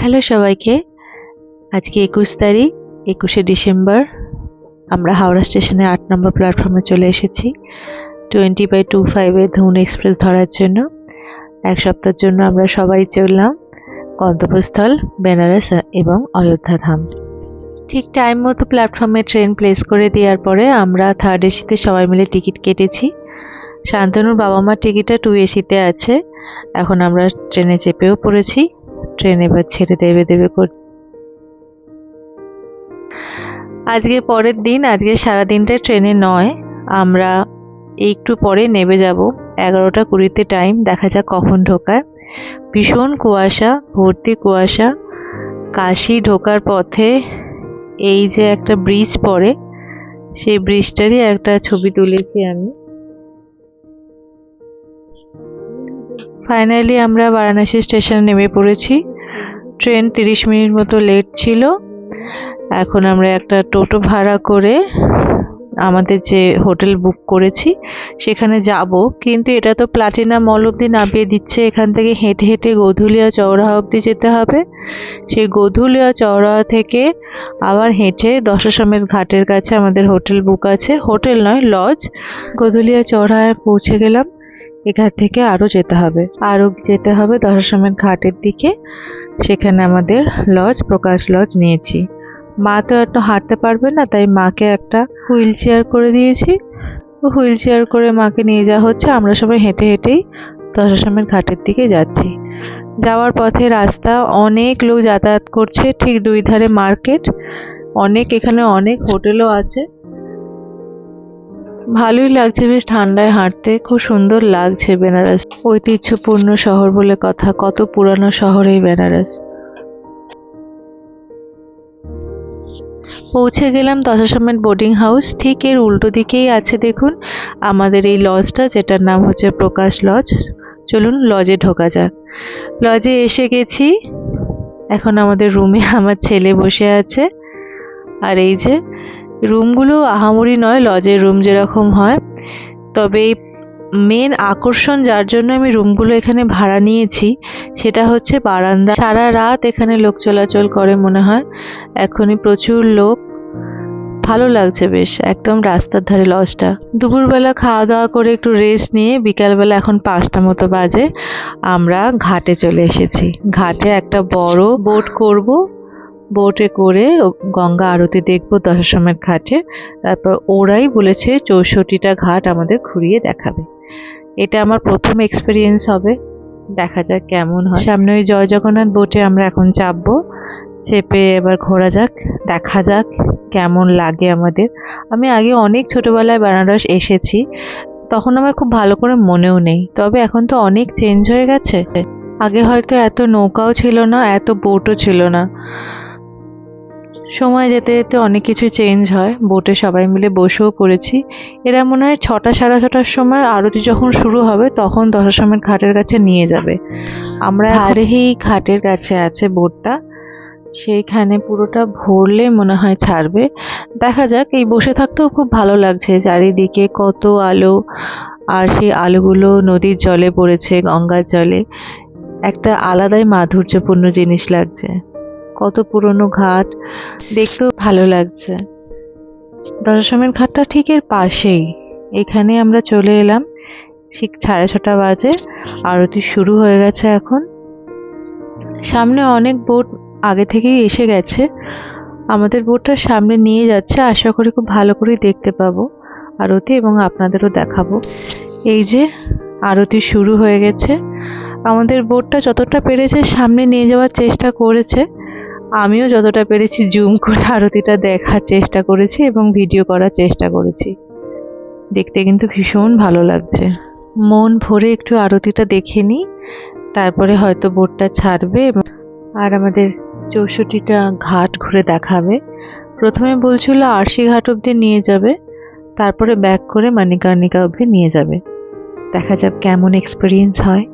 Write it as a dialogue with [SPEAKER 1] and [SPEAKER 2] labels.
[SPEAKER 1] Hello সবাইকে। আজকে 21 তারিখ, 21শে ডিসেম্বর। আমরা হাওড়া স্টেশনে 8 নম্বর প্ল্যাটফর্মে চলে এসেছি 20/25 এর ধুন এক্সপ্রেস ধরার জন্য। এক সপ্তাহের জন্য আমরা সবাই চললাম গন্তব্যস্থল বেনারস এবং অযোধ্যা ধাম। ঠিক টাইম মতো প্ল্যাটফর্মে ট্রেন প্লেস করে দেওয়ার পরে আমরা থার্ড এসিতে সবাই মিলে টিকিট কেটেছি। শান্তনুর বাবা মার টিকিটটা 2 এসিতে আছে। এখন আমরা ট্রেনে চেপেও পড়েছি। ট্রেন এবার ছেড়ে দেবে করছে। আজকে পরের দিন, আজকে সারাদিনটা ট্রেনে নয়, আমরা একটু পরে নেমে যাব। 11টা 20-তে টাইম, দেখা যাক কখন ঢোকায়। ভীষণ কুয়াশা, ভর্তি কুয়াশা। কাশি ঢোকার পথে এই যে একটা ব্রিজ পড়ে, সেই ব্রিজটারই একটা ছবি তুলেছি আমি। ফাইনালি আমরা বারাণসী স্টেশনে নেমে পড়েছি। ট্রেন 30 মিনিট মতো লেট ছিল। এখন আমরা একটা টোটো ভাড়া করে আমাদের যে হোটেল বুক করেছি সেখানে যাব, কিন্তু এটা তো প্লাটিনাম মল অবধি নামিয়ে দিচ্ছে। এখান থেকে হেঁটে হেঁটে গোধুলিয়া চৌরাহা অবধি যেতে হবে। সেই গোধুলিয়া চৌরাহা থেকে আবার হেঁটে দশাশ্বমেধ ঘাটের কাছে আমাদের হোটেল বুক আছে, হোটেল নয় লজ। গোধুলিয়া চৌরাহায় পৌঁছে গেলাম। এখান থেকে আরও যেতে হবে দশাশ্বমেধ ঘাটের দিকে। সেখানে আমাদের লজ, প্রকাশ লজ নিয়েছি। মা তো একটু হাঁটতে পারবে না, তাই মাকে একটা হুইল চেয়ার করে দিয়েছি। হুইল চেয়ার করে মাকে নিয়ে যাওয়া হচ্ছে। আমরা সবাই হেঁটে হেঁটেই দশাশ্বমেধ ঘাটের দিকে যাচ্ছি। যাওয়ার পথে রাস্তা, অনেক লোক যাতায়াত করছে। ঠিক দুই ধারে মার্কেট, এখানে অনেক হোটেলও আছে। ভালোই লাগছে, বেশ ঠান্ডায় হাঁটতে খুব সুন্দর লাগছে। বেনারস ঐতিহ্যপূর্ণ শহর বলে কথা, কত পুরানো শহর এই বেনারস। পৌঁছে গেলাম দশাশ্বমেধ বোর্ডিং হাউস। ঠিক এর উল্টো দিকেই আছে দেখুন আমাদের এই লজটা, যেটার নাম হচ্ছে প্রকাশ লজ। চলুন লজে ঢোকা যাক। লজে এসে গেছি। এখন আমাদের রুমে আমার ছেলে বসে আছে। আর এই যে রুমগুলো আহামরি নয় লজের রুম যেরকম হয়, তবে মেন আকর্ষণ যার জন্য আমি রুমগুলো এখানে ভাড়া নিয়েছি সেটা হচ্ছে বারান্দা। সারা রাত এখানে লোক চলাচল করে মনে হয়। এখনই প্রচুর লোক, ভালো লাগছে বেশ, একদম রাস্তার ধারে লজটা। দুপুরবেলা খাওয়া দাওয়া করে একটু রেস্ট নিয়ে বিকালবেলা এখন 5টা মতো বাজে, আমরা ঘাটে চলে এসেছি। ঘাটে একটা বড় বোট করব, বোটে করে গঙ্গা আরতি দেখবো দশাশ্বমেধ ঘাটে। তারপর ওরাই বলেছে 64টা ঘাট আমাদের ঘুরিয়ে দেখাবে। এটা আমার প্রথম এক্সপিরিয়েন্স হবে, দেখা যাক কেমন হয়। সামনে ওই জয় জগন্নাথ বোটে আমরা এখন চাপবো। চেপে এবার ঘোরা যাক, দেখা যাক কেমন লাগে আমাদের। আমি আগে অনেক ছোটবেলায় বেনারস এসেছি, তখন আমার খুব ভালো করে মনেও নেই। তবে এখন তো অনেক চেঞ্জ হয়ে গেছে। আগে হয়তো এত নৌকাও ছিল না, এত বোটও ছিল না। সময় যেতে যেতে অনেক কিছু চেঞ্জ হয়। বোটে সবাই মিলে বসেও পড়েছি। এরা মনে হয় 6টা সাড়ে 6টার সময় আরতি যখন শুরু হবে তখন দশাশ্বমেধ ঘাটের কাছে নিয়ে যাবে। আমরা ধারেই ঘাটের কাছে আছে বোটটা, সেইখানে পুরোটা ভরলে মনে হয় ছাড়বে। দেখা যাক। এই বসে থাকতেও খুব ভালো লাগছে, চারিদিকে কত আলো, আর সেই আলোগুলো নদীর জলে পড়েছে, গঙ্গার জলে। একটা আলাদাই মাধুর্যপূর্ণ জিনিস লাগছে। কত পুরনো ঘাট, দেখতেও ভালো লাগছে। দশাশ্বমেধ ঘাটটা ঠিক এর পাশেই। এখানে আমরা চলে এলাম। ঠিক 6:30 বাজে, আরতি শুরু হয়ে গেছে এখন। সামনে অনেক বোট আগে থেকেই এসে গেছে। আমাদের বোটটা সামনে নিয়ে যাচ্ছে, আশা করি খুব ভালো করে দেখতে পাবো আরতি এবং আপনাদেরও দেখাবো। এই যে আরতি শুরু হয়ে গেছে। আমাদের বোটটা যতটা পেরেছে সামনে নিয়ে যাওয়ার চেষ্টা করেছে। আমিও যতটা পেরেছি জুম করে আরতিটা দেখার চেষ্টা করেছি এবং ভিডিও করার চেষ্টা করেছি। দেখতে কিন্তু ভীষণ ভালো লাগছে। মন ভরে একটু আরতিটা দেখে নিই, তারপরে হয়তো বোটটা ছাড়বে আর আমাদের 64টা ঘাট ঘুরে দেখাবে। প্রথমে বলছিল আরশি ঘাট অবধি নিয়ে যাবে, তারপরে ব্যাক করে মণিকর্ণিকা অবধি নিয়ে যাবে। দেখা যাক কেমন এক্সপিরিয়েন্স হয়।